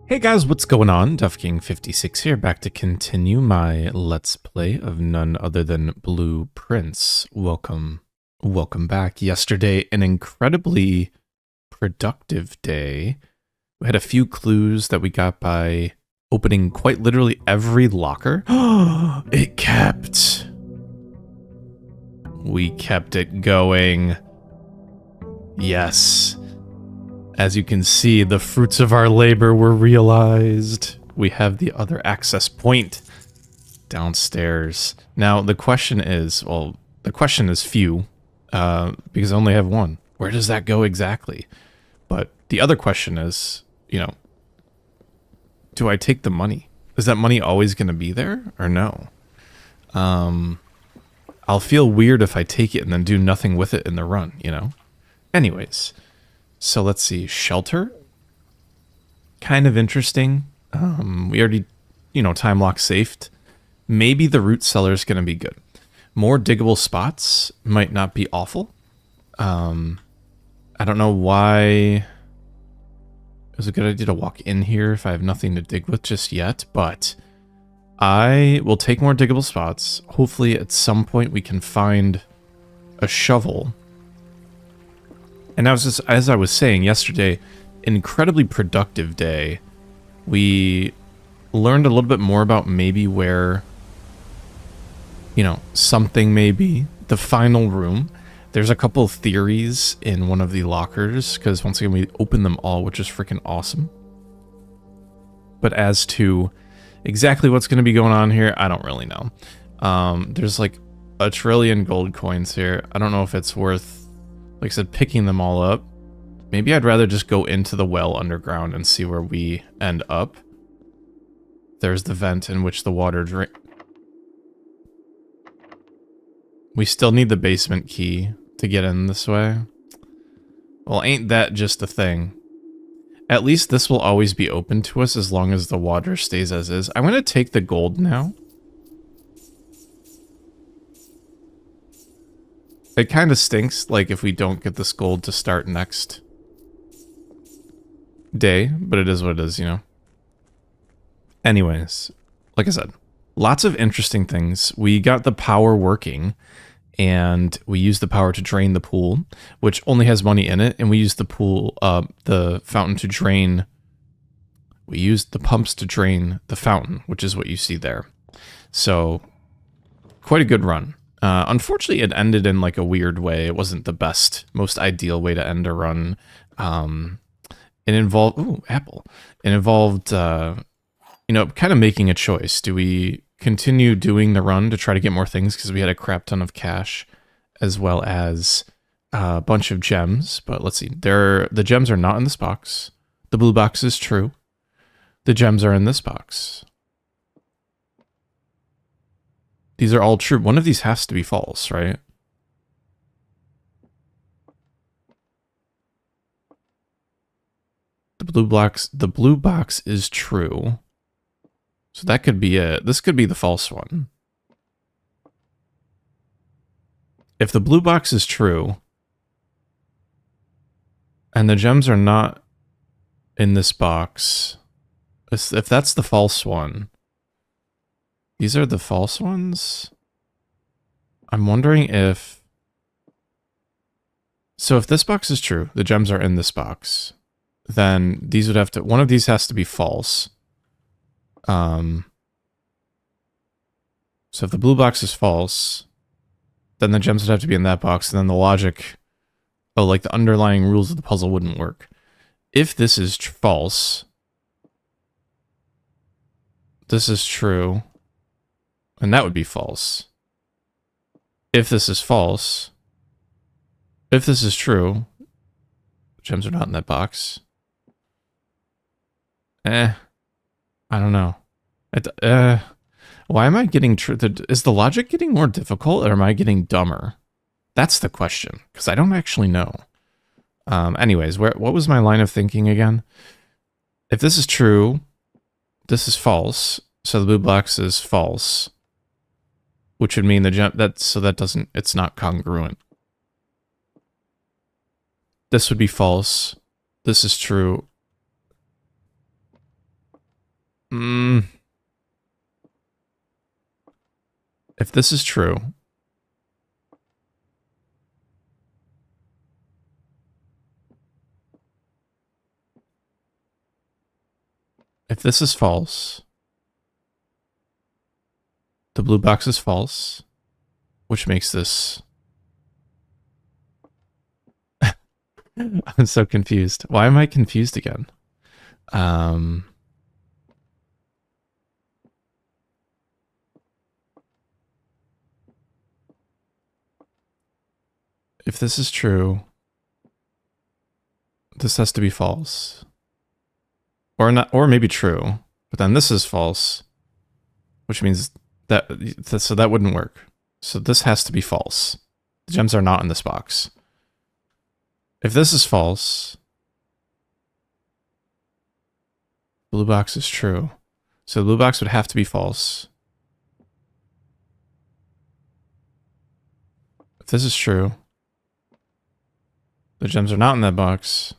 Hey guys, what's going on? DuffKing56 here, back to continue my Let's Play of none other than Blue Prince. Welcome back. Yesterday, an incredibly productive day. We had a few clues that we got by opening quite literally every locker. It kept. We kept it going. Yes. As you can see, the fruits of our labor were realized. We have the other access point downstairs. Now, the question is, well, the question is few, because I only have one. Where does that go exactly? But the other question is, do I take the money? Is that money always going to be there, or no? I'll feel weird if I take it and then do nothing with it in the run, Anyways. So let's see, shelter, kind of interesting. We already, time lock safed. Maybe the root cellar is going to be good. More diggable spots might not be awful. I don't know why it was a good idea to walk in here if I have nothing to dig with just yet, but I will take more diggable spots. Hopefully at some point we can find a shovel. And as I was saying yesterday, incredibly productive day. We learned a little bit more about maybe where, something may be. The final room. There's a couple of theories in one of the lockers, because once again, we opened them all, which is freaking awesome. But as to exactly what's going to be going on here, I don't really know. There's like a trillion gold coins here. I don't know if it's worth, like I said, picking them all up. Maybe I'd rather just go into the well underground and see where we end up. There's the vent in which the water drain. We still need the basement key to get in this way. Well, ain't that just a thing? At least this will always be open to us as long as the water stays as is. I'm going to take the gold now. It kind of stinks, like, if we don't get this gold to start next day, but it is what it is, Anyways, like I said, lots of interesting things. We got the power working, and we used the power to drain the pool, which only has money in it, and we used the fountain to drain. We used the pumps to drain the fountain, which is what you see there. So, quite a good run. Unfortunately, it ended in like a weird way. It wasn't the best, most ideal way to end a run. It involved, ooh, apple. It involved, kind of making a choice. Do we continue doing the run to try to get more things? Because we had a crap ton of cash, as well as a bunch of gems. But let's see, the gems are not in this box. The blue box is true. The gems are in this box. These are all true. One of these has to be false, right? The blue box is true. So that could be it. This could be the false one. If the blue box is true, and the gems are not in this box, if that's the false one, these are the false ones? I'm wondering if... So if this box is true, the gems are in this box, then these would have to... One of these has to be false. So if the blue box is false, then the gems would have to be in that box, and then the logic... Oh, like the underlying rules of the puzzle wouldn't work. If this is false... This is true... And that would be false. If this is false, if this is true, gems are not in that box. I don't know. Why am I getting... Is the logic getting more difficult, or am I getting dumber? That's the question, because I don't actually know. Anyways, what was my line of thinking again? If this is true, this is false, so the blue box is false. Which would mean the gem it's not congruent. This would be false. This is true. If this is true, if this is false, the blue box is false, which makes this... I'm so confused. Why am I confused again? If this is true, this has to be false. Or not, or maybe true. But then this is false, which means that, so that wouldn't work. So this has to be false. The gems are not in this box. If this is false, blue box is true. So the blue box would have to be false. If this is true, the gems are not in that box.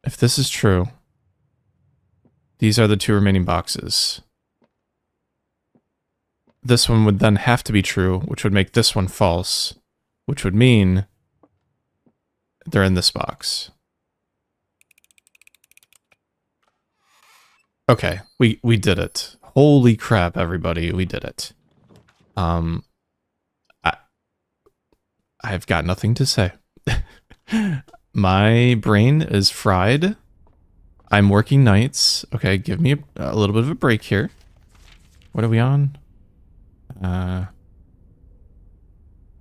If this is true, these are the two remaining boxes. This one would then have to be true, which would make this one false, which would mean they're in this box. Okay, we did it. Holy crap, everybody, we did it. I've got nothing to say. My brain is fried. I'm working nights. Okay, give me a little bit of a break here. What are we on?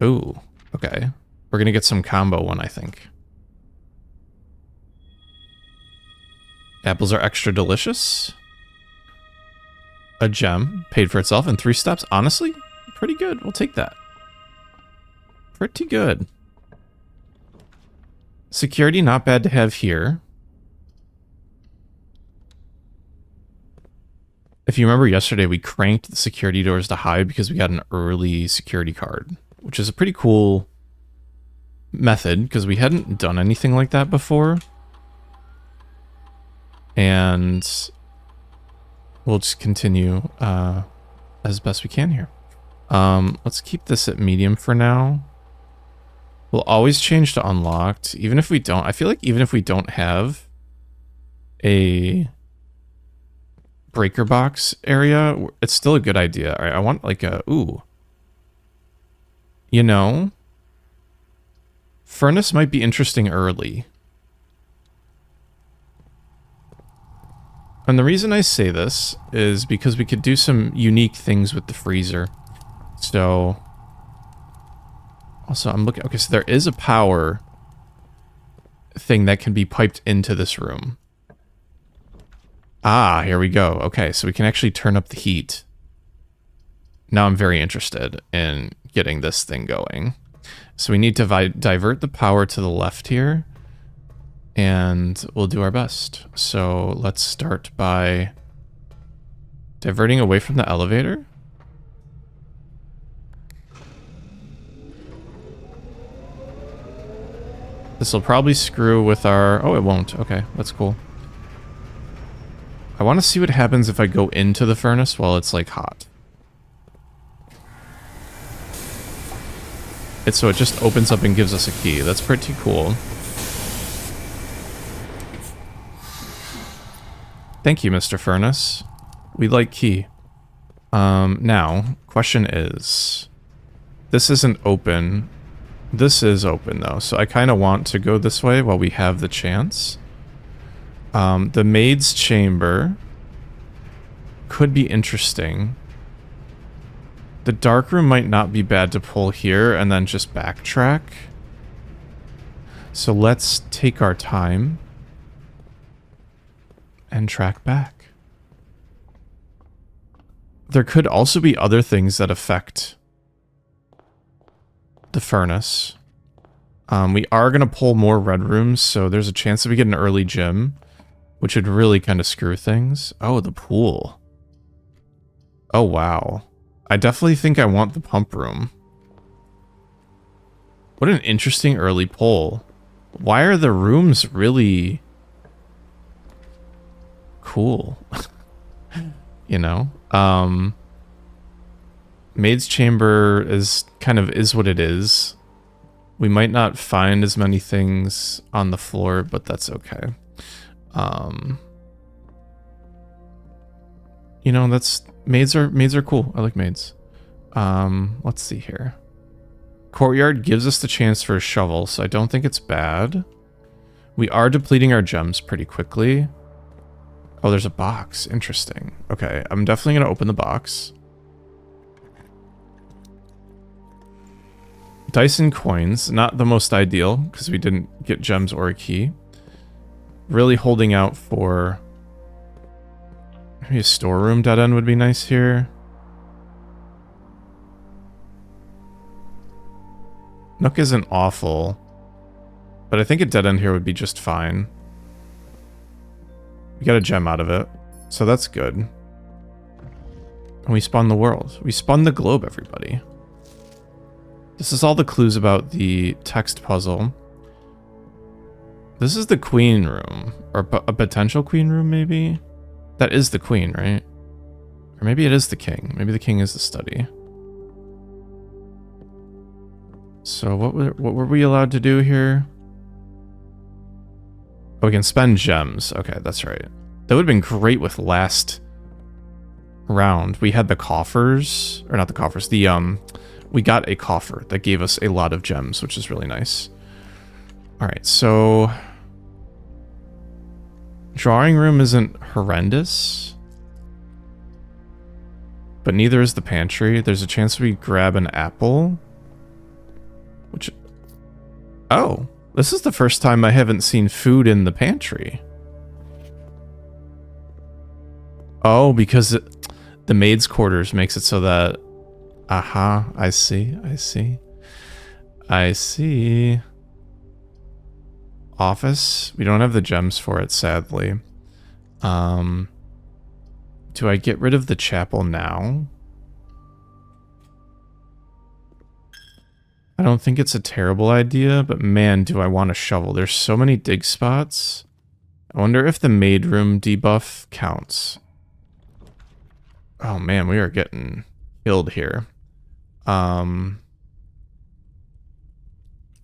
Ooh, okay. We're gonna get some combo one, I think. Apples are extra delicious. A gem paid for itself in 3 steps. Honestly, pretty good. We'll take that. Pretty good. Security, not bad to have here. If you remember yesterday, we cranked the security doors to high because we got an early security card, which is a pretty cool method because we hadn't done anything like that before. And we'll just continue as best we can here. Let's keep this at medium for now. We'll always change to unlocked, even if we don't. I feel like even if we don't have a breaker box area, it's still a good idea. All right, I want like a, ooh. You know, furnace might be interesting early. And the reason I say this is because we could do some unique things with the freezer. So, also I'm looking, okay, so there is a power thing that can be piped into this room. Ah, here we go. Okay, so we can actually turn up the heat. Now I'm very interested in getting this thing going. So we need to divert the power to the left here. And we'll do our best. So let's start by diverting away from the elevator. This will probably screw with our... Oh, it won't. Okay, that's cool. I want to see what happens if I go into the furnace while it's like hot. So it just opens up and gives us a key. That's pretty cool. Thank you, Mr. Furnace. We like key. Now, question is... This isn't open. This is open, though, so I kind of want to go this way while we have the chance. The maid's chamber could be interesting. The dark room might not be bad to pull here and then just backtrack. So let's take our time and track back. There could also be other things that affect the furnace. We are going to pull more red rooms, so there's a chance that we get an early gym, which would really kind of screw things. Oh, the pool. Oh, wow. I definitely think I want the pump room. What an interesting early pull. Why are the rooms really cool. You know? Maid's Chamber is kind of is what it is. We might not find as many things on the floor, but that's okay. You know, that's maids are cool. I like maids. Let's see here. Courtyard gives us the chance for a shovel, so I don't think it's bad. We are depleting our gems pretty quickly. Oh, there's a box. Interesting. Okay, I'm definitely going to open the box. Dice and coins, not the most ideal, because we didn't get gems or a key. Really holding out for... maybe a storeroom dead end would be nice here. Nook isn't awful, but I think a dead end here would be just fine. We got a gem out of it, so that's good. And we spun the world. We spun the globe, everybody. This is all the clues about the text puzzle. This is the queen room, or a potential queen room, maybe? That is the queen, right? Or maybe it is the king. Maybe the king is the study. So what were we allowed to do here? Oh, we can spend gems. Okay, that's right. That would have been great with last round. We had the coffers, or not the coffers, we got a coffer that gave us a lot of gems, which is really nice. All right, so drawing room isn't horrendous, but neither is the pantry. There's a chance we grab an apple, which, oh, this is the first time I haven't seen food in the pantry. Oh, because the maid's quarters makes it so that, aha, I see. Office, we don't have the gems for it, sadly. Do I get rid of the chapel now? I don't think it's a terrible idea, but man, do I want a shovel. There's so many dig spots. I wonder if the maid room debuff counts. Oh man, we are getting killed here.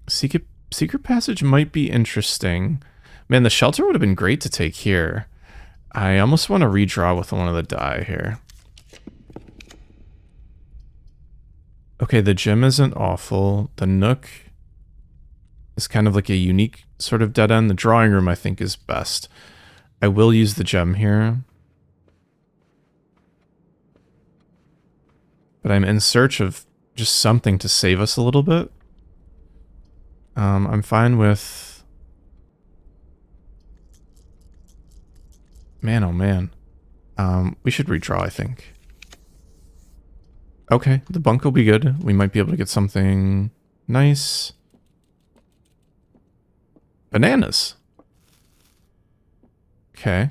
Secret passage might be interesting. Man, the shelter would have been great to take here. I almost want to redraw with one of the die here. Okay, the gym isn't awful. The nook is kind of like a unique sort of dead end. The drawing room, I think, is best. I will use the gem here. But I'm in search of just something to save us a little bit. I'm fine with... Man, oh man. We should redraw, I think. Okay, the bunk will be good. We might be able to get something nice. Bananas. Okay.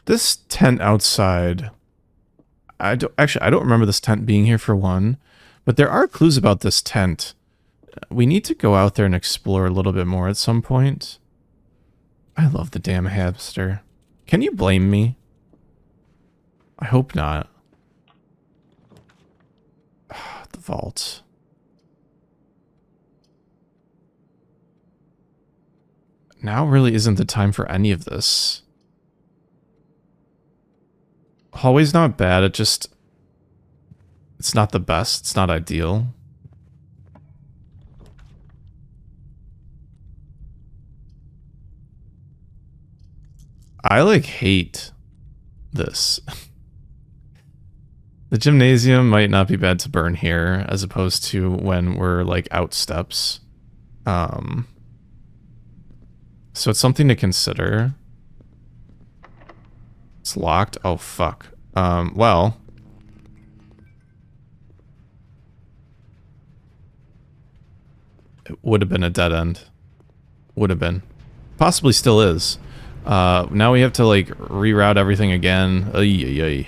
This tent outside, I don't remember this tent being here for one, but there are clues about this tent. We need to go out there and explore a little bit more at some point. I love the damn hamster. Can you blame me? I hope not. The vault. Now really isn't the time for any of this. Hallway's not bad, it's not the best, it's not ideal. I like hate this. The gymnasium might not be bad to burn here as opposed to when we're like out steps. So it's something to consider. It's locked. Oh, fuck. Well. It would have been a dead end. Would have been. Possibly still is. Now we have to, like, reroute everything again. Ay, ay,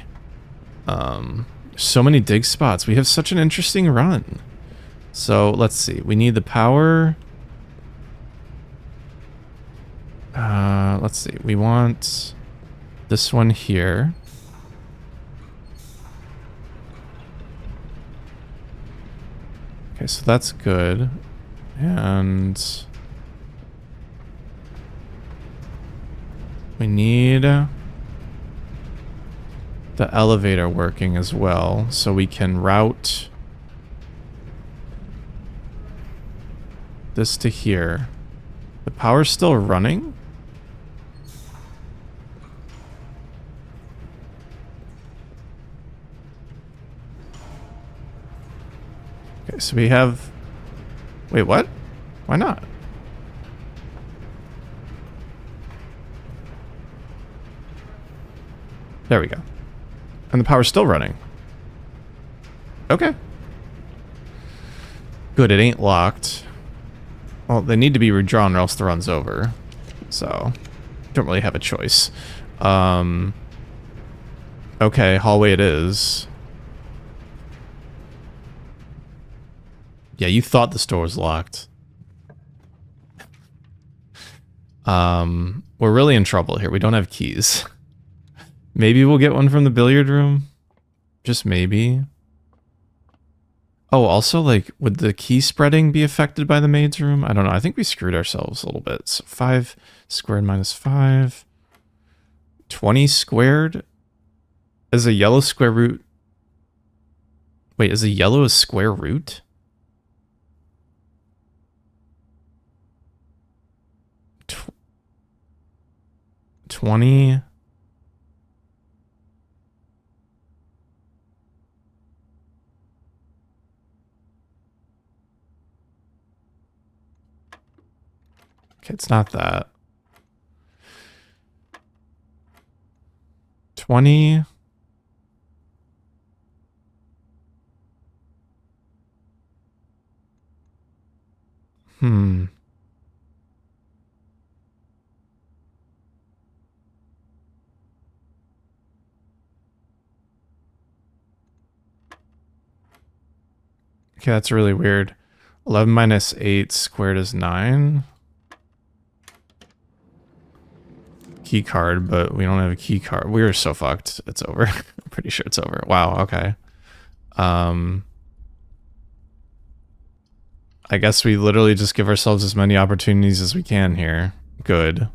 ay. So many dig spots. We have such an interesting run. So let's see. We need the power. Let's see. We want this one here. Okay, so that's good. And we need the elevator working as well, so we can route this to here. The power's still running? Okay, so we have... Wait, what? Why not? There we go. And the power's still running. Okay. Good, it ain't locked. Well, they need to be redrawn or else the run's over. So, don't really have a choice. Okay, hallway it is. Yeah, you thought the store was locked. We're really in trouble here. We don't have keys. Maybe we'll get one from the billiard room. Just maybe. Oh, also, like, would the key spreading be affected by the maid's room? I don't know. I think we screwed ourselves a little bit. So 5 squared minus 5. 20 squared is a yellow square root. Wait, is a yellow a square root? Tw 20... Okay, it's not that. 20. Okay, that's really weird. 11 minus 8 squared is 9. Key card, but we don't have a key card. We're so fucked. It's over. I'm pretty sure it's over. Wow, okay. I guess we literally just give ourselves as many opportunities as we can here. Good.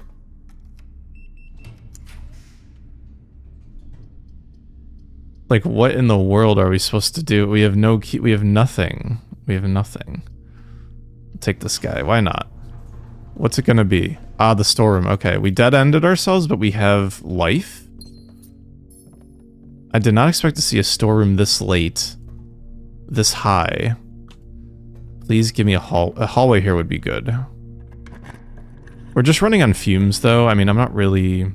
Like, what in the world are we supposed to do? We have no key. We have nothing. We have nothing. Take this guy. Why not? What's it gonna be? Ah, the storeroom. Okay, we dead-ended ourselves, but we have life? I did not expect to see a storeroom this late. This high. Please give me a hallway here would be good. We're just running on fumes, though. I mean, I'm not really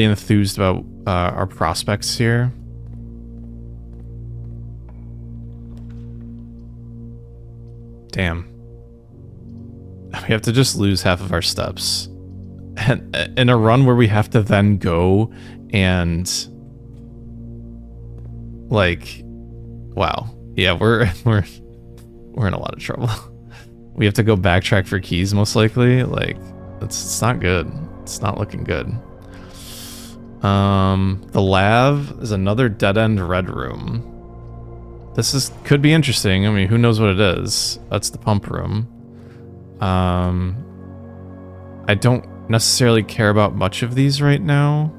enthused about our prospects here. Damn. We have to just lose half of our steps. And in a run where we have to then go and... like... Wow. Yeah, we're in a lot of trouble. We have to go backtrack for keys, most likely. Like, it's not good. It's not looking good. The lab is another dead-end red room. This could be interesting. I mean, who knows what it is? That's the pump room. I don't necessarily care about much of these right now.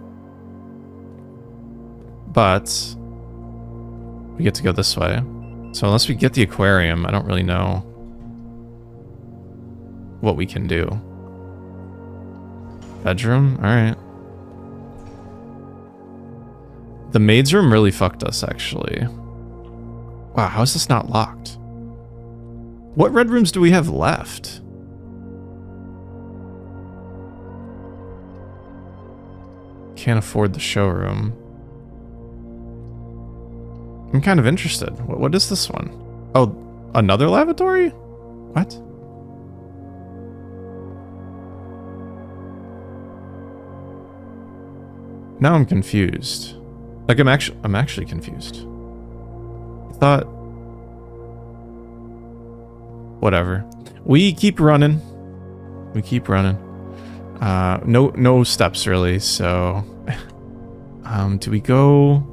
But we get to go this way. So unless we get the aquarium, I don't really know what we can do. Bedroom? Alright. The maid's room really fucked us, actually. Wow, how is this not locked? What red rooms do we have left? Can't afford the showroom. I'm kind of interested. What is this one? Oh, another lavatory? What? Now I'm confused. Like, I'm actually confused. I thought... Whatever. We keep running. We keep running. No steps, really, so... do we go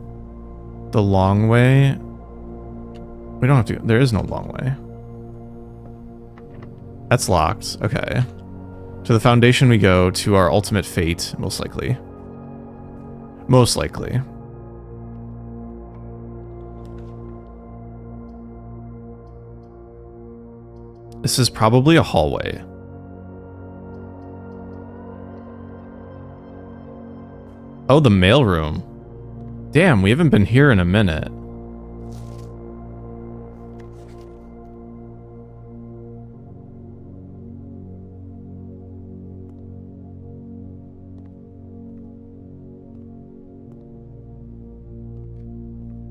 the long way? We don't have to... There is no long way. That's locked. Okay. To the foundation we go, to our ultimate fate, most likely. Most likely. This is probably a hallway. Oh, the mailroom. Damn, we haven't been here in a minute.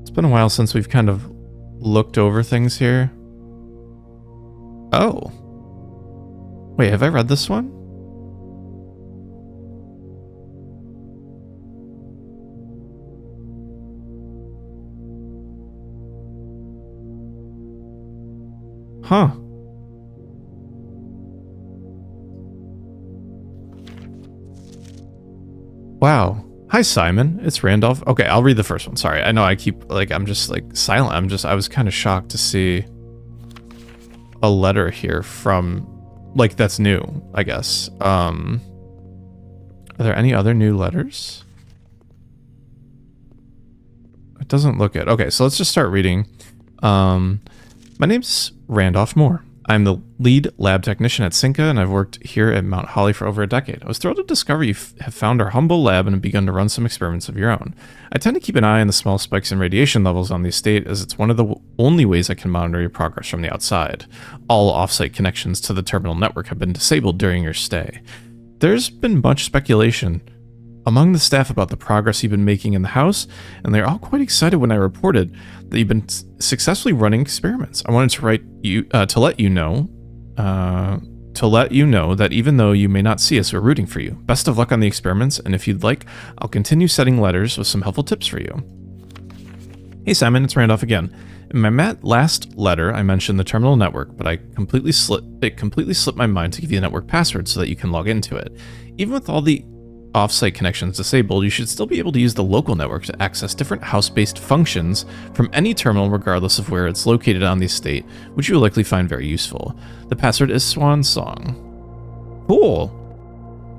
It's been a while since we've kind of looked over things here. Oh. Wait, have I read this one? Huh. Wow. Hi, Simon. It's Randolph. Okay, I'll read the first one. Sorry. I know I keep, like, I'm just, like, silent. I was kind of shocked to see a letter here from, like, that's new, I guess. Are there any other new letters? It doesn't look it. Okay, so let's just start reading. My name's Randolph Moore. I'm the lead lab technician at Cinca, and I've worked here at Mount Holly for over a decade. I was thrilled to discover you have found our humble lab and have begun to run some experiments of your own. I tend to keep an eye on the small spikes in radiation levels on the estate, as it's one of the only ways I can monitor your progress from the outside. All off-site connections to the terminal network have been disabled during your stay. There's been much speculation among the staff about the progress you've been making in the house, and they're all quite excited when I reported that you've been successfully running experiments. I wanted to write you to let you know that even though you may not see us, we're rooting for you. Best of luck on the experiments, and if you'd like, I'll continue sending letters with some helpful tips for you. Hey Simon, it's Randolph again. In my last letter, I mentioned the terminal network, but it completely slipped my mind to give you the network password so that you can log into it. Even with all the off-site connections disabled, you should still be able to use the local network to access different house-based functions from any terminal regardless of where it's located on the estate, which you will likely find very useful. The password is Swan Song. Cool!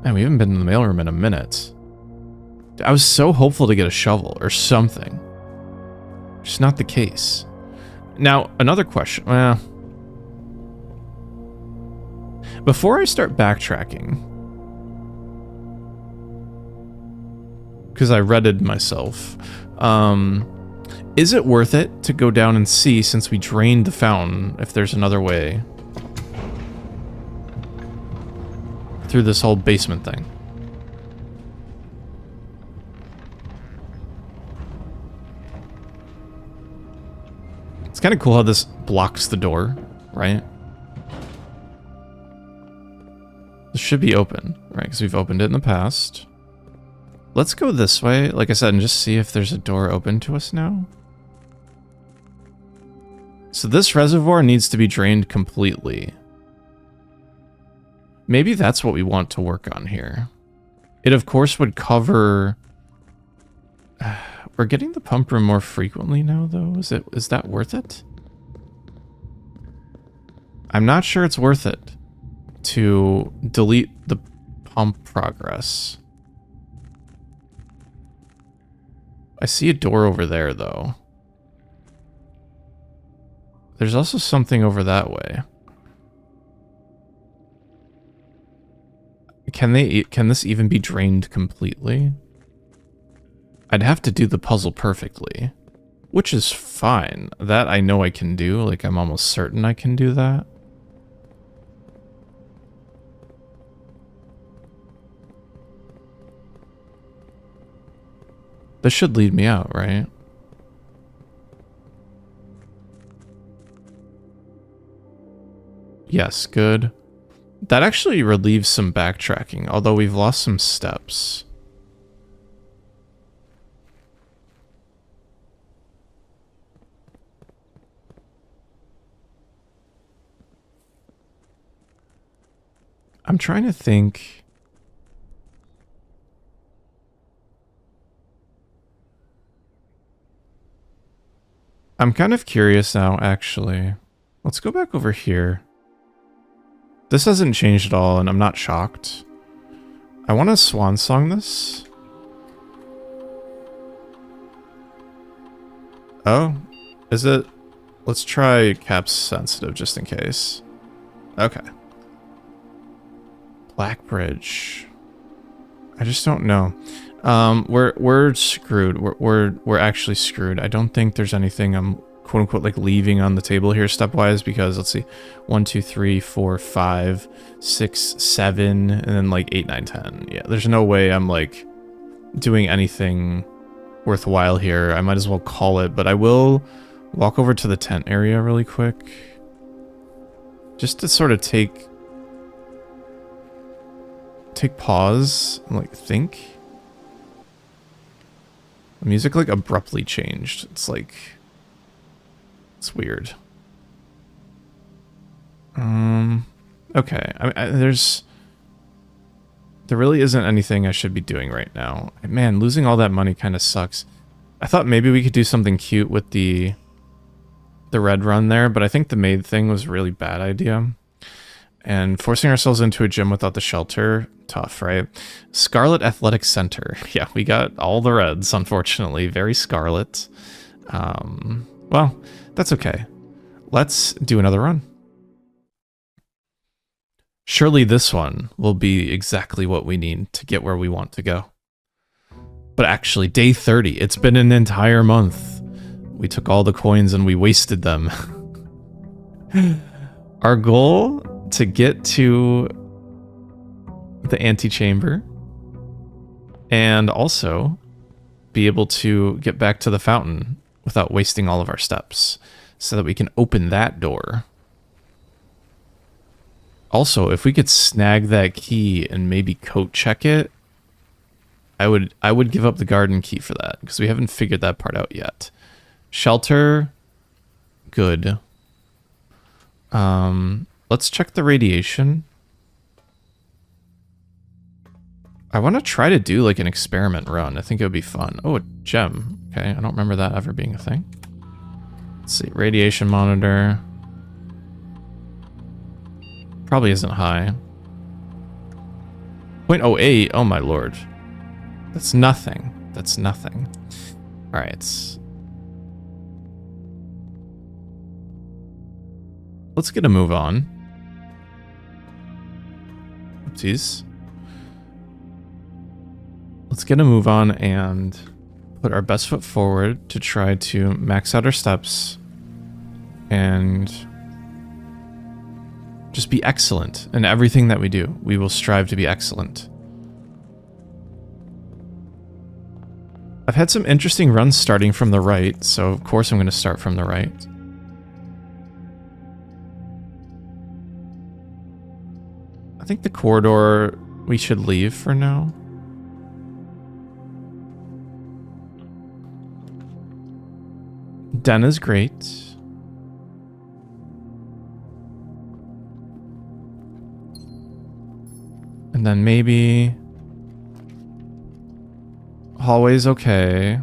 Man, we haven't been in the mailroom in a minute. I was so hopeful to get a shovel or something. Just not the case. Now, another question. Well, before I start backtracking, because I redded myself, is it worth it to go down and see, since we drained the fountain, if there's another way through this whole basement thing? It's kind of cool how this blocks the door, right? This should be open, right? Because we've opened it in the past. Let's go this way, like I said, and just see if there's a door open to us now. So this reservoir needs to be drained completely. Maybe that's what we want to work on here. It, of course, would cover... We're getting the pump room more frequently now, though. Is that worth it? I'm not sure it's worth it to delete the pump progress. I see a door over there, though. There's also something over that way. Can this even be drained completely? I'd have to do the puzzle perfectly, which is fine. That I know I can do. Like, I'm almost certain I can do that. This should lead me out, right? Yes, good. That actually relieves some backtracking, although we've lost some steps. I'm trying to think. I'm kind of curious now, actually. Let's go back over here. This hasn't changed at all, and I'm not shocked. I want to swan song this. Oh, is it? Let's try caps sensitive just in case. Okay. Black Bridge. I just don't know. We're screwed. We're actually screwed. I don't think there's anything I'm quote unquote like leaving on the table here stepwise, because let's see, 1, 2, 3, 4, 5, 6, 7, and then like 8, 9, 10. Yeah, there's no way I'm like doing anything worthwhile here. I might as well call it, but I will walk over to the tent area really quick, just to sort of take pause and like think. The music like abruptly changed. It's like, it's weird. Okay. There really isn't anything I should be doing right now. Man, losing all that money kind of sucks. I thought maybe we could do something cute with the red run there, but I think the maid thing was a really bad idea. And forcing ourselves into a gym without the shelter, tough, right? Scarlet Athletic Center. Yeah, we got all the reds, unfortunately. Very scarlet. Well, that's okay. Let's do another run. Surely this one will be exactly what we need to get where we want to go. But actually, day 30. It's been an entire month. We took all the coins and we wasted them. Our goal to get to the antechamber and also be able to get back to the fountain without wasting all of our steps, so that we can open that door. Also, if we could snag that key and maybe coat check it, I would give up the garden key for that, because we haven't figured that part out yet. Shelter, good. Let's check the radiation. I want to try to do like an experiment run. I think it would be fun. Oh, a gem. Okay, I don't remember that ever being a thing. Let's see, radiation monitor. Probably isn't high. 0.08, oh my lord. That's nothing. That's nothing. All right. Let's get a move on. Oopsies. Let's get a move on and put our best foot forward to try to max out our steps and just be excellent in everything that we do. We will strive to be excellent. I've had some interesting runs starting from the right, so of course I'm going to start from the right. I think the corridor we should leave for now. Den is great. And then maybe hallway's okay.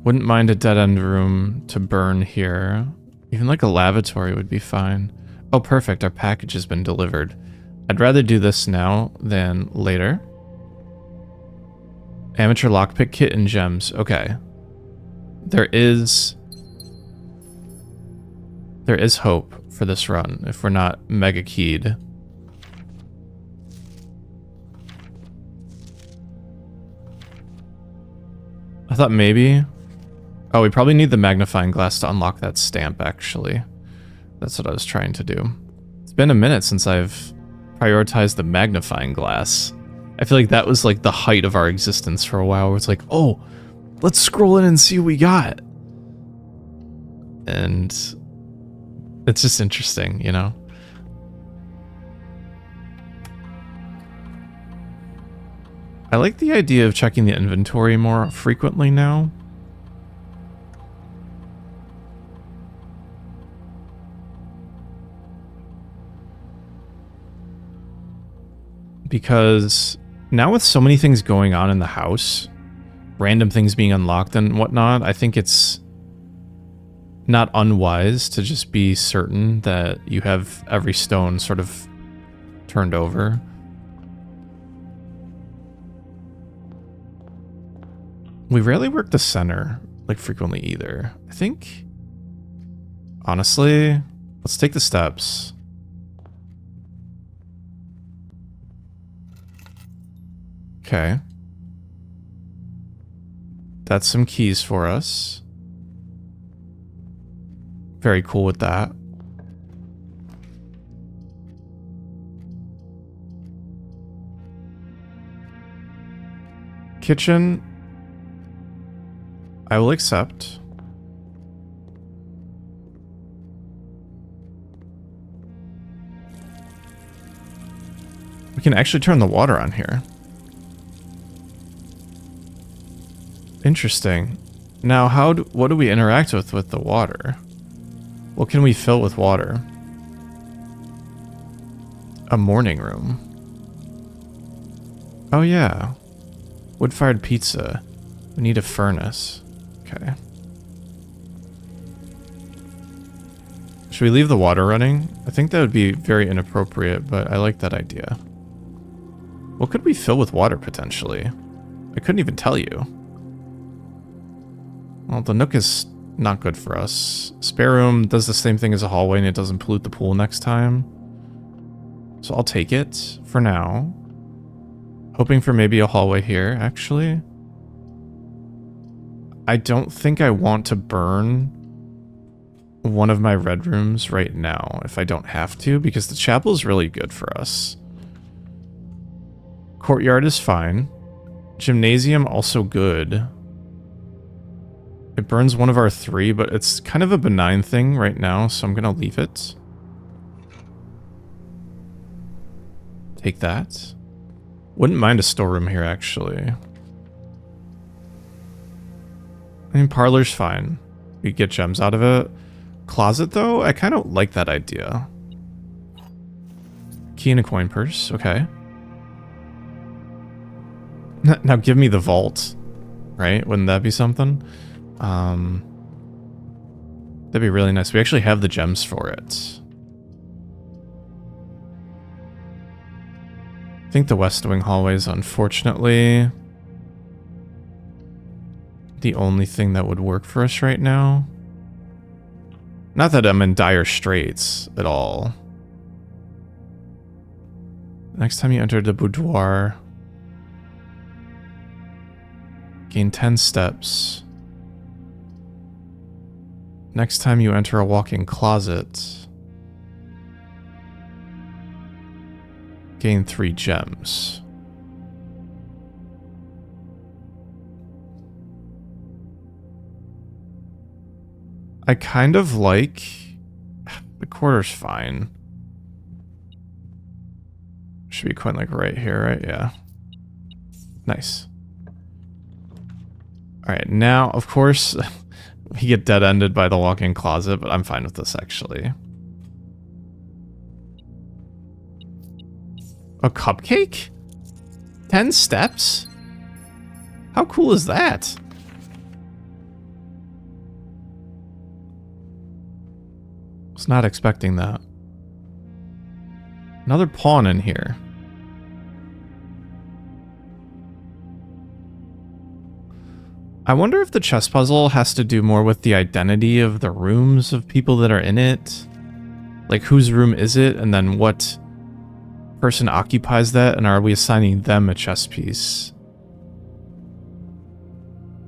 Wouldn't mind a dead end room to burn here. Even like a lavatory would be fine. Oh, perfect. Our package has been delivered. I'd rather do this now than later. Amateur lockpick kit and gems. Okay. There is hope for this run if we're not mega keyed. I thought maybe... Oh, we probably need the magnifying glass to unlock that stamp, actually. That's what I was trying to do. It's been a minute since I've prioritized the magnifying glass. I feel like that was like the height of our existence for a while, where it's like, oh, let's scroll in and see what we got. And it's just interesting, you know? I like the idea of checking the inventory more frequently now. because now with so many things going on in the house, random things being unlocked and whatnot, I think it's not unwise to just be certain that you have every stone sort of turned over. We rarely work the center, like, frequently either. I think, honestly, let's take the steps. Okay. That's some keys for us. Very cool with that. Kitchen, I will accept. We can actually turn the water on here. Interesting. Now, what do we interact with the water? What can we fill with water? A morning room. Oh yeah. Wood-fired pizza. We need a furnace. Okay. Should we leave the water running? I think that would be very inappropriate, but I like that idea. What could we fill with water, potentially? I couldn't even tell you. Well, the nook is not good for us. Spare room does the same thing as a hallway and it doesn't pollute the pool next time. So I'll take it for now. Hoping for maybe a hallway here, actually. I don't think I want to burn one of my red rooms right now if I don't have to, because the chapel is really good for us. Courtyard is fine. Gymnasium also good. It burns one of our 3, but it's kind of a benign thing right now, so I'm gonna leave it. Take that. Wouldn't mind a storeroom here, actually. I mean, parlor's fine. We get gems out of it. Closet, though, I kind of like that idea. Key and a coin purse, okay. Now give me the vault, right? Wouldn't that be something? That'd be really nice. We actually have the gems for it. I think the west wing hallway is unfortunately the only thing that would work for us right now. Not that I'm in dire straits at all. Next time you enter the boudoir, gain 10 steps. Next time you enter a walk-in closet, gain 3 gems. I kind of like... The quarter's fine. Should be quite like right here, right? Yeah. Nice. Alright, now, of course... We get dead-ended by the walk-in closet, but I'm fine with this, actually. A cupcake? 10 steps? How cool is that? Was not expecting that. Another pawn in here. I wonder if the chess puzzle has to do more with the identity of the rooms of people that are in it. Like, whose room is it, and then what person occupies that, and are we assigning them a chess piece?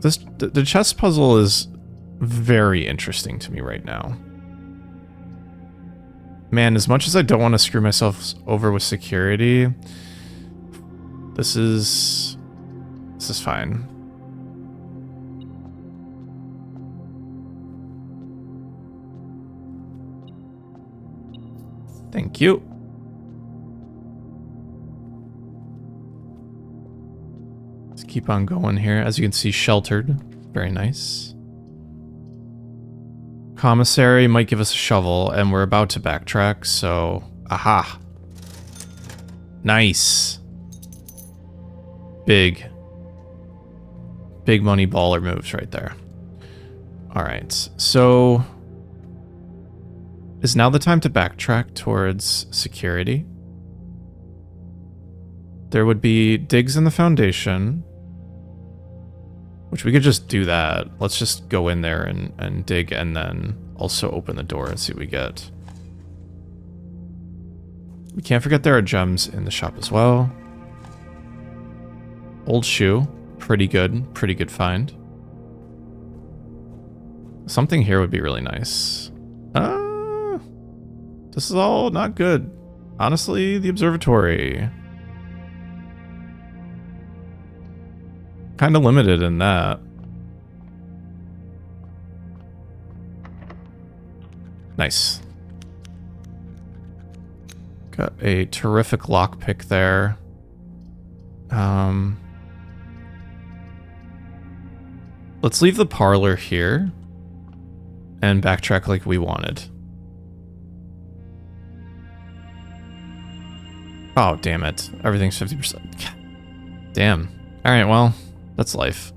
The chess puzzle is very interesting to me right now. Man, as much as I don't want to screw myself over with security, this is fine. Thank you. Let's keep on going here. As you can see, sheltered. Very nice. Commissary might give us a shovel, and we're about to backtrack, so... Aha! Nice! Big money baller moves right there. All right, so is now the time to backtrack towards security? There would be digs in the foundation, which we could just do that. Let's just go in there and dig, and then also open the door and see what we get. We can't forget there are gems in the shop as well. Old shoe, pretty good find. Something here would be really nice. This is all not good. Honestly, the observatory. Kind of limited in that. Nice. Got a terrific lockpick there. Let's leave the parlor here and backtrack like we wanted. Oh, damn it. Everything's 50%. Damn. Alright, well, that's life.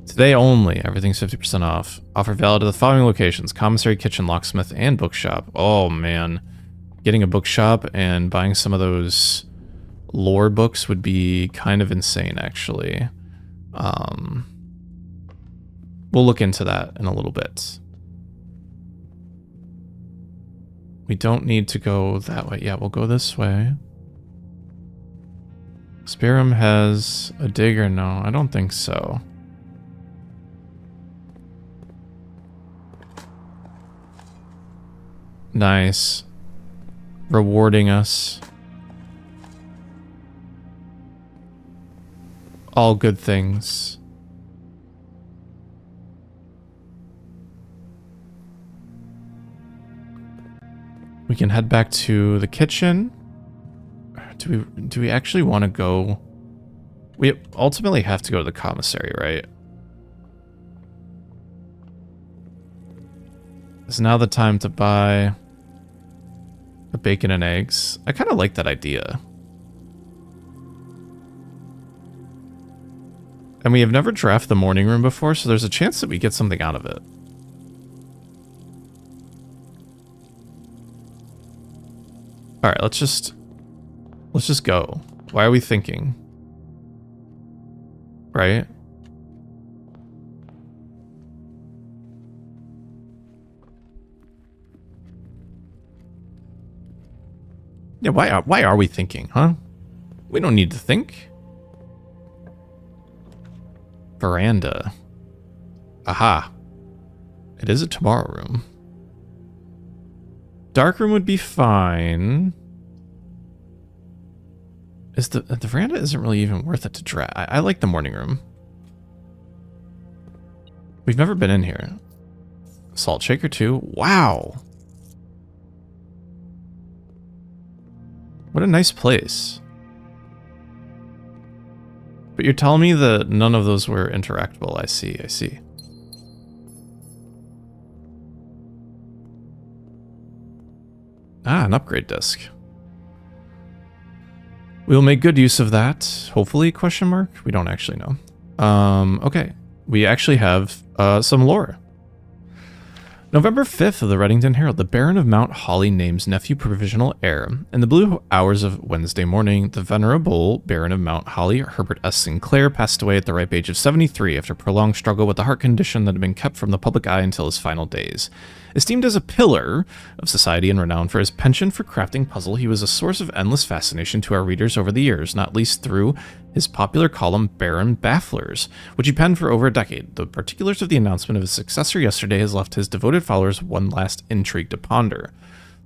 Today only, everything's 50% off. Offer valid at the following locations: commissary, kitchen, locksmith, and bookshop. Oh, man. Getting a bookshop and buying some of those lore books would be kind of insane, actually. We'll look into that in a little bit. We don't need to go that way. Yeah, we'll go this way. Spearham has a digger? No, I don't think so. Nice. Rewarding us. All good things. We can head back to the kitchen. Do we actually want to go? We ultimately have to go to the commissary, right? Is now the time to buy the bacon and eggs? I kind of like that idea. And we have never drafted the morning room before, so there's a chance that we get something out of it. All right, let's just go. Why are we thinking? Right? Yeah, why are we thinking, huh? We don't need to think. Veranda. Aha. It is a tomorrow room. Dark room would be fine. Is the veranda isn't really even worth it to draft. I like the morning room. We've never been in here. Salt shaker too. Wow. What a nice place. But you're telling me that none of those were interactable. I see. Ah, an upgrade disc. We'll make good use of that. Hopefully, question mark? We don't actually know. Okay. We actually have some lore. November 5th of the Reddington Herald, the Baron of Mount Holly names nephew provisional heir. In the blue hours of Wednesday morning, the venerable Baron of Mount Holly, Herbert S. Sinclair, passed away at the ripe age of 73 after prolonged struggle with a heart condition that had been kept from the public eye until his final days. Esteemed as a pillar of society and renowned for his penchant for crafting puzzle, he was a source of endless fascination to our readers over the years, not least through his popular column Baron Bafflers, which he penned for over a decade. The particulars of the announcement of his successor yesterday has left his devoted followers one last intrigue to ponder.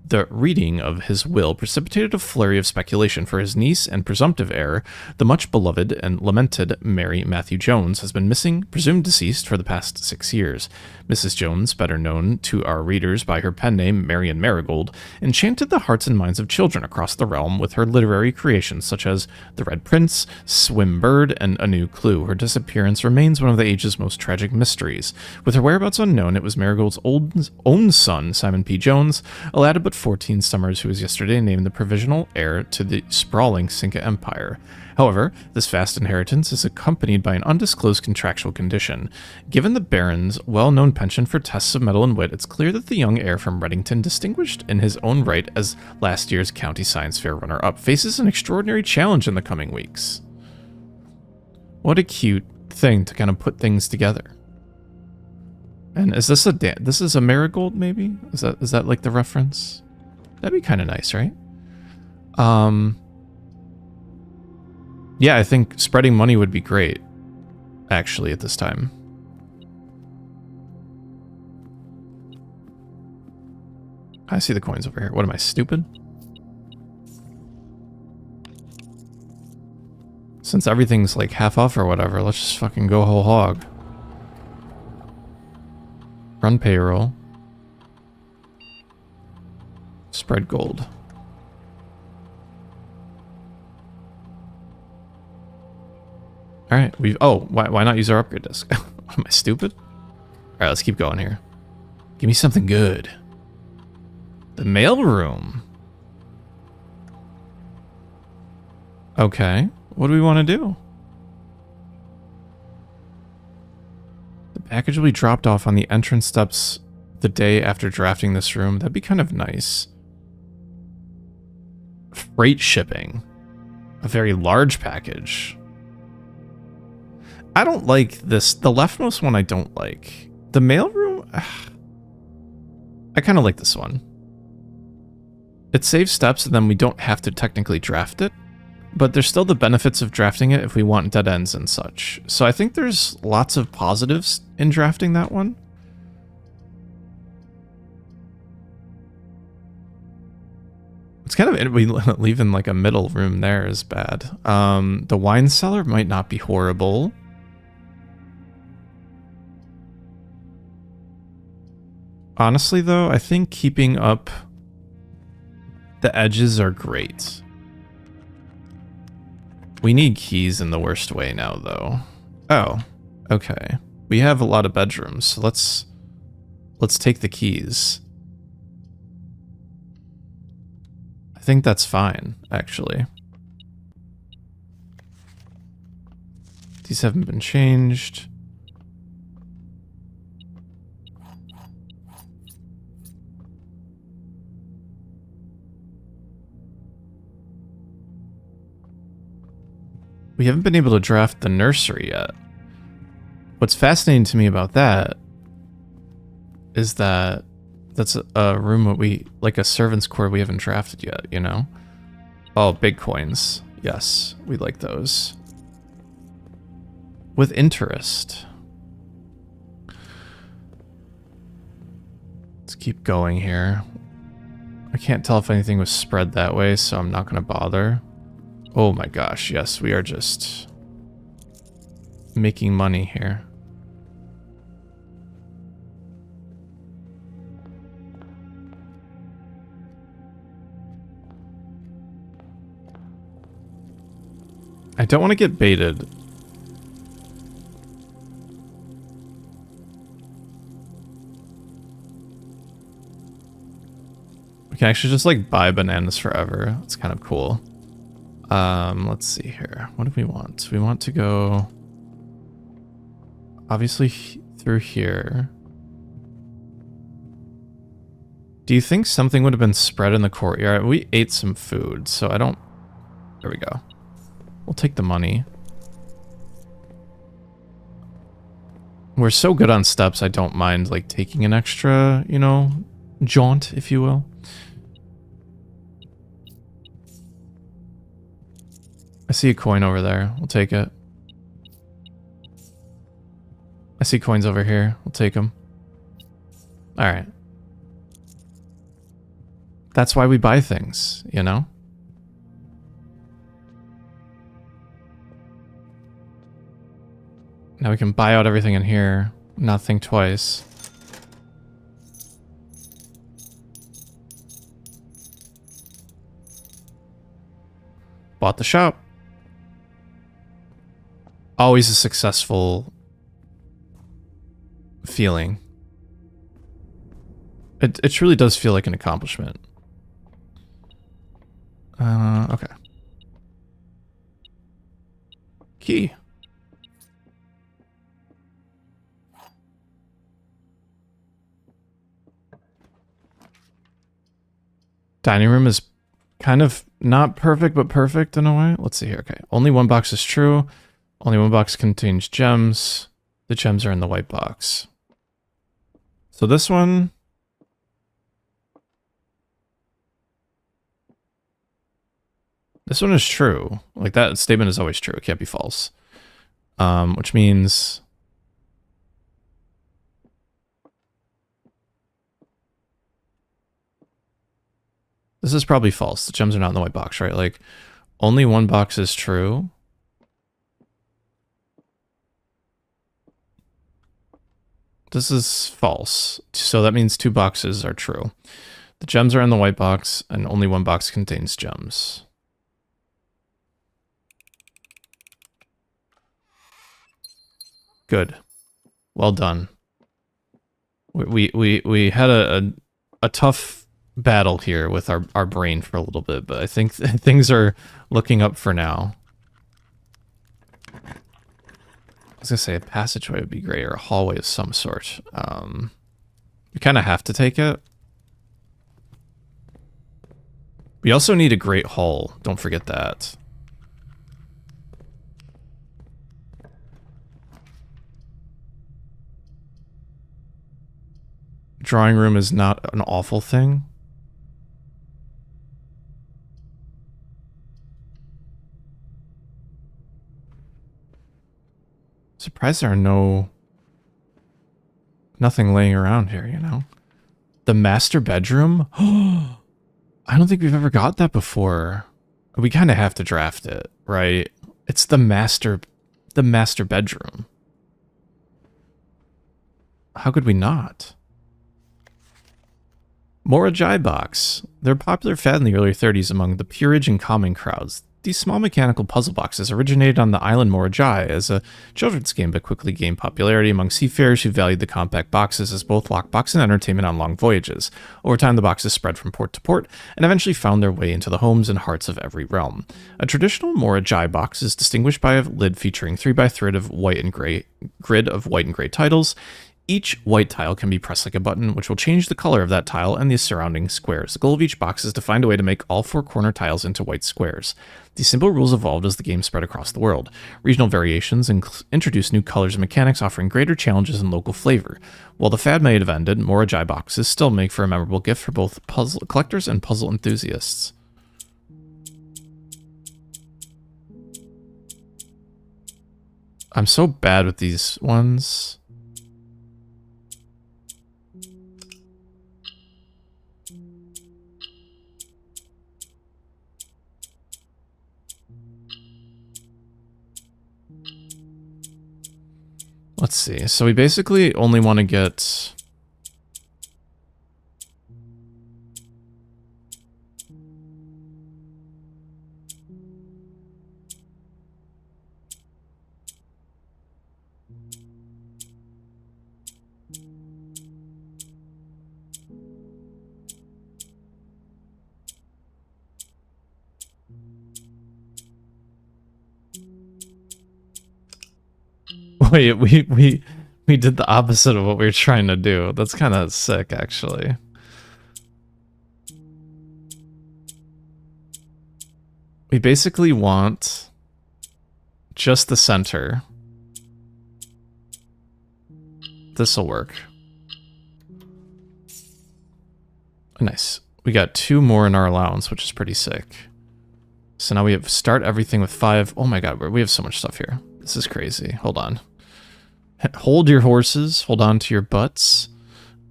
The reading of his will precipitated a flurry of speculation, for his niece and presumptive heir, the much beloved and lamented Mary Matthew Jones, has been missing, presumed deceased, for the past 6 years. Mrs. Jones, better known to our readers by her pen name Marian Marigold, enchanted the hearts and minds of children across the realm with her literary creations such as The Red Prince, Swimbird, and A New Clue. Her disappearance remains one of the age's most tragic mysteries. With her whereabouts unknown, it was Marigold's own son, Simon P. Jones, a lad but 14 summers who was yesterday named the provisional heir to the sprawling Cinca Empire. However, this vast inheritance is accompanied by an undisclosed contractual condition. Given the Baron's well-known penchant for tests of mettle and wit, it's clear that the young heir from Reddington, distinguished in his own right as last year's County Science Fair runner-up, faces an extraordinary challenge in the coming weeks. What a cute thing to kind of put things together. And is this this is a marigold, maybe? Is that like the reference? That'd be kind of nice, right? Yeah, I think spreading money would be great, actually, at this time. I see the coins over here. What am I, stupid? Since everything's like half off or whatever, let's just fucking go whole hog. Run payroll. Spread gold. Alright, why not use our upgrade disc? Am I stupid? Alright, let's keep going here. Give me something good. The mail room. Okay, what do we want to do? The package will be dropped off on the entrance steps the day after drafting this room. That'd be kind of nice. Freight shipping. A very large package. I don't like this. The leftmost one I don't like. The mailroom? I kind of like this one. It saves steps and then we don't have to technically draft it. But there's still the benefits of drafting it if we want dead ends and such. So I think there's lots of positives in drafting that one. It's kind of, we leaving like a middle room there is bad. The wine cellar might not be horrible. Honestly, though, I think keeping up the edges are great. We need keys in the worst way now, though. Oh, okay. We have a lot of bedrooms, so let's take the keys. I think that's fine, actually. These haven't been changed. We haven't been able to draft the nursery yet. What's fascinating to me about that is that that's a room that we, like a servant's quarter we haven't drafted yet, you know? Oh, big coins. Yes, we like those. With interest. Let's keep going here. I can't tell if anything was spread that way, so I'm not going to bother. Oh my gosh, yes, we are just making money here. I don't want to get baited. We can actually just like buy bananas forever. It's kind of cool. Let's see here. What do we want? We want to go obviously through here. Do you think something would have been spread in the courtyard? We ate some food, so I don't... There we go. We'll take the money. We're so good on steps, I don't mind like taking an extra, you know, jaunt, if you will. I see a coin over there. We'll take it. I see coins over here. We'll take them. Alright. That's why we buy things, you know? Now we can buy out everything in here. Not think twice. Bought the shop. Always a successful feeling. It truly does feel like an accomplishment. Okay. Key. Dining room is kind of not perfect, but perfect in a way. Let's see here. Okay. Only one box is true. Only one box contains gems. The gems are in the white box. So this one... This one is true. Like, that statement is always true. It can't be false. Which means... This is probably false. The gems are not in the white box, right? Like, only one box is true. This is false. So that means two boxes are true. The gems are in the white box, and only one box contains gems. Good. Well done. We had a tough battle here with our brain for a little bit, but I think things are looking up for now. I was gonna say a passageway would be great, or a hallway of some sort. We kind of have to take it. We also need a great hall. Don't forget that. Drawing room is not an awful thing. Surprised there are nothing laying around here, you know? The master bedroom? I don't think we've ever got that before. We kind of have to draft it, right? It's the master bedroom. How could we not? Morajai box. They're a popular fad in the early 30s among the peerage and common crowds. These small mechanical puzzle boxes originated on the island Morajai as a children's game, but quickly gained popularity among seafarers who valued the compact boxes as both lockbox and entertainment on long voyages. Over time, the boxes spread from port to port and eventually found their way into the homes and hearts of every realm. A traditional Morajai box is distinguished by a lid featuring 3x3 of white and gray grid of white and gray titles. Each white tile can be pressed like a button, which will change the color of that tile and the surrounding squares. The goal of each box is to find a way to make all four corner tiles into white squares. These simple rules evolved as the game spread across the world. Regional variations introduced new colors and mechanics, offering greater challenges and local flavor. While the fad may have ended, Morajai boxes still make for a memorable gift for both puzzle collectors and puzzle enthusiasts. I'm so bad with these ones. Let's see. So we basically only want to get... Wait, we did the opposite of what we were trying to do. That's kind of sick, actually. We basically want just the center. This'll work. Nice. We got 2 more in our allowance, which is pretty sick. So now we have start everything with 5. Oh my god, we have so much stuff here. This is crazy. Hold on. Hold your horses. Hold on to your butts.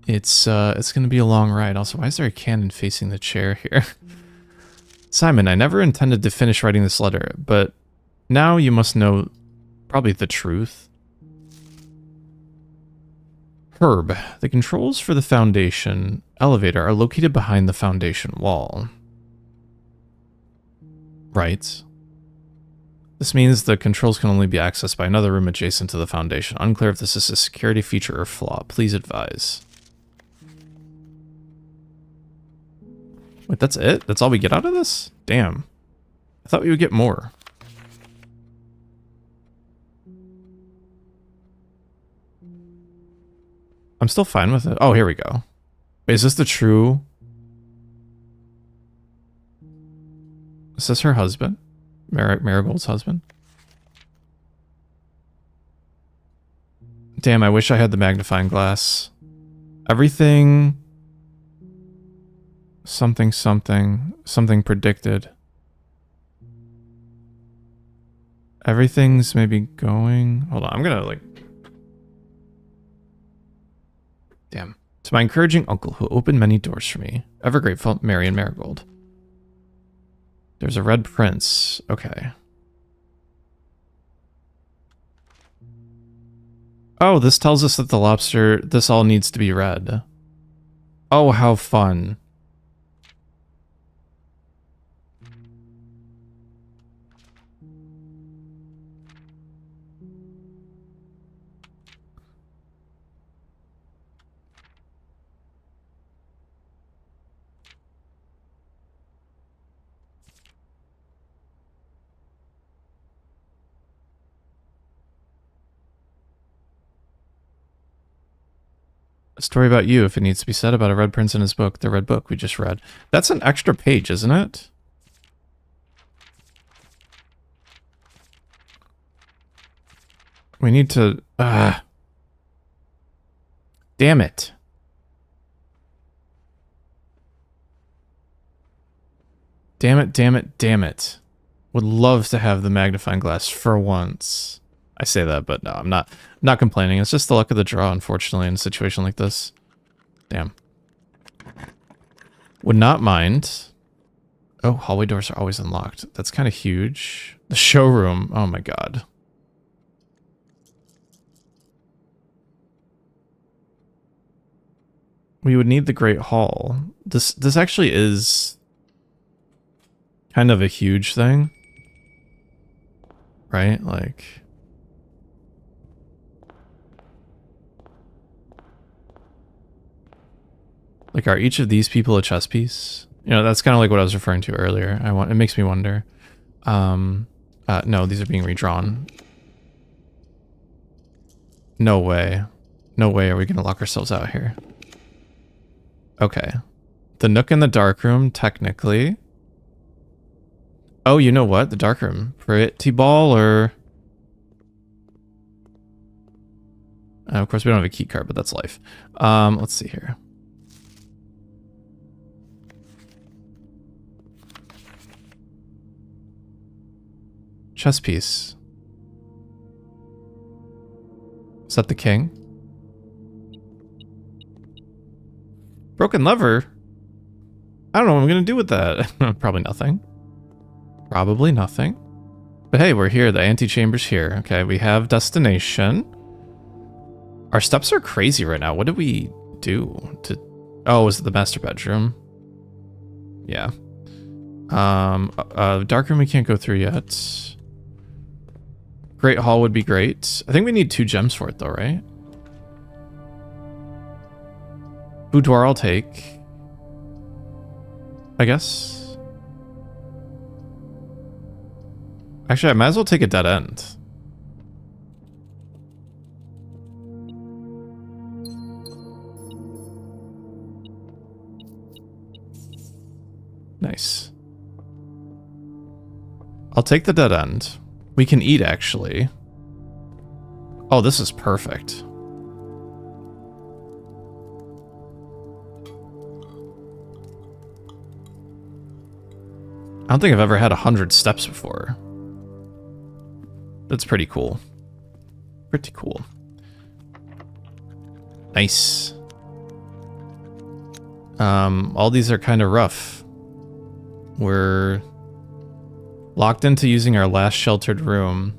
It's going to be a long ride. Also, why is there a cannon facing the chair here? Simon, I never intended to finish writing this letter, but now you must know probably the truth. Herb, the controls for the foundation elevator are located behind the foundation wall. Right. This means the controls can only be accessed by another room adjacent to the foundation. Unclear if this is a security feature or flaw. Please advise. Wait, that's it? That's all we get out of this? Damn. I thought we would get more. I'm still fine with it. Oh, here we go. Wait, is this the true... Is this her husband? Marigold's husband? Damn, I wish I had the magnifying glass. Everything... Something predicted. Everything's maybe going... Hold on, I'm gonna like... Damn. To my encouraging uncle who opened many doors for me. Ever grateful, Mary and Marigold. There's a red prince. Okay. Oh, this tells us that the lobster... This all needs to be red. Oh, how fun. A story about you, if it needs to be said, about a red prince in his book. The red book we just read. That's an extra page, isn't it? We need to... Damn it. Damn it, damn it, damn it. Would love to have the magnifying glass for once. I say that, but no, I'm not complaining. It's just the luck of the draw, unfortunately, in a situation like this. Damn. Would not mind. Oh, hallway doors are always unlocked. That's kind of huge. The showroom. Oh my god. We would need the Great Hall. This actually is kind of a huge thing. Right? Like... Like, are each of these people a chess piece? You know, that's kind of like what I was referring to earlier. It makes me wonder. No, these are being redrawn. No way. No way are we going to lock ourselves out here. Okay. The Nook in the Darkroom, technically. Oh, you know what? The Darkroom. Pretty baller. Of course, we don't have a key card, but that's life. Let's see here. Chess piece. Is that the king? Broken lever? I don't know what I'm gonna do with that. Probably nothing. Probably nothing. But hey, we're here. The antechamber's here. Okay, we have destination. Our steps are crazy right now. What did we do to... Oh, was it the master bedroom? Yeah. Dark room we can't go through yet. Great Hall would be great. I think we need 2 gems for it though, right? Boudoir I'll take. I guess. Actually, I might as well take a dead end. Nice. I'll take the dead end. We can eat, actually. Oh, this is perfect. I don't think I've ever had 100 steps before. That's pretty cool. Pretty cool. Nice. All these are kind of rough. We're locked into using our last sheltered room.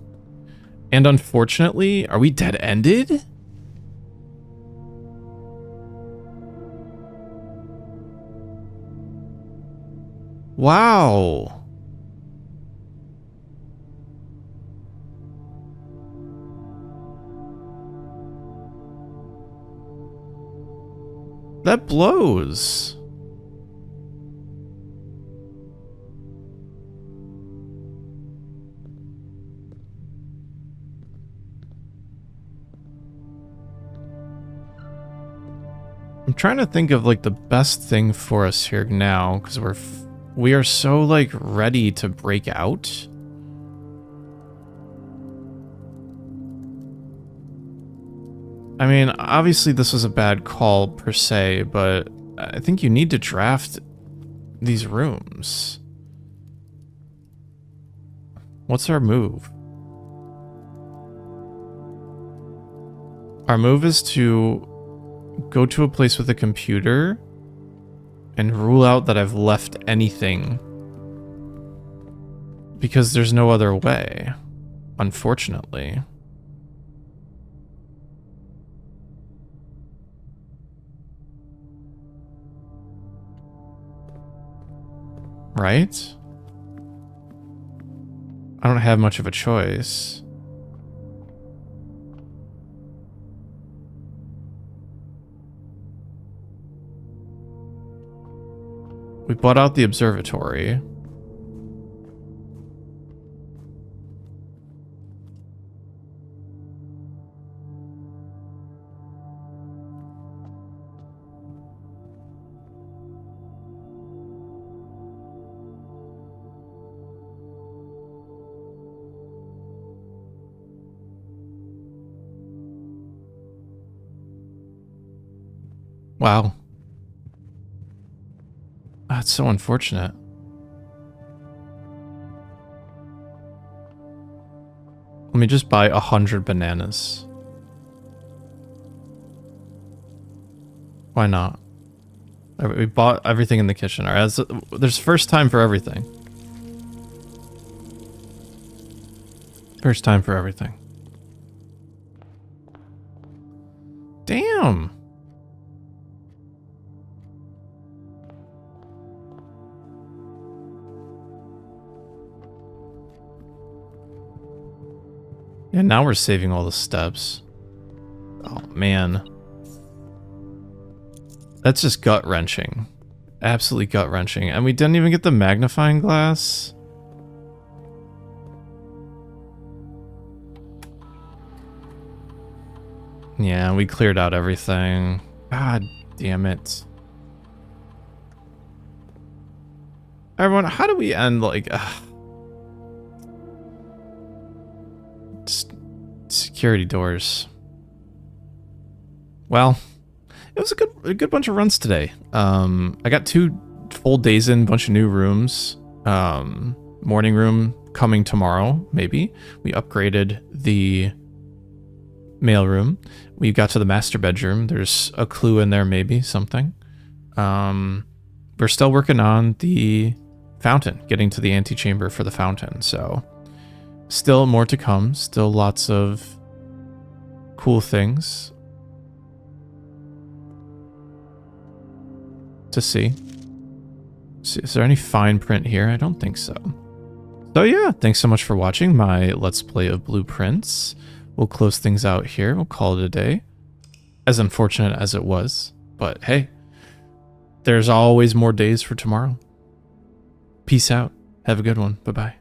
And unfortunately, are we dead-ended? Wow. That blows. I'm trying to think of like the best thing for us here now, because we are so like ready to break out. I mean, obviously this was a bad call per se, but I think you need to draft these rooms. What's our move? Our move is to go to a place with a computer and rule out that I've left anything. Because there's no other way, unfortunately. Right? I don't have much of a choice. We bought out the observatory. Wow. That's so unfortunate. Let me just buy 100 bananas. Why not? We bought everything in the kitchen. All right, there's first time for everything. First time for everything. Damn. Yeah, now we're saving all the steps. Oh, man. That's just gut-wrenching. Absolutely gut-wrenching. And we didn't even get the magnifying glass. Yeah, we cleared out everything. God damn it. Everyone, how do we end, like... security doors. Well, it was a good bunch of runs today. I got 2 full days in, bunch of new rooms. Morning room coming tomorrow, maybe. We upgraded the mail room. We got to the master bedroom. There's a clue in there, maybe something. We're still working on the fountain, getting to the antechamber for the fountain. So still more to come. Still lots of cool things to see. Is there any fine print here? I don't think so. So yeah, thanks so much for watching my Let's Play of Blueprints. We'll close things out here. We'll call it a day. As unfortunate as it was, but hey, there's always more days for tomorrow. Peace out. Have a good one. Bye-bye.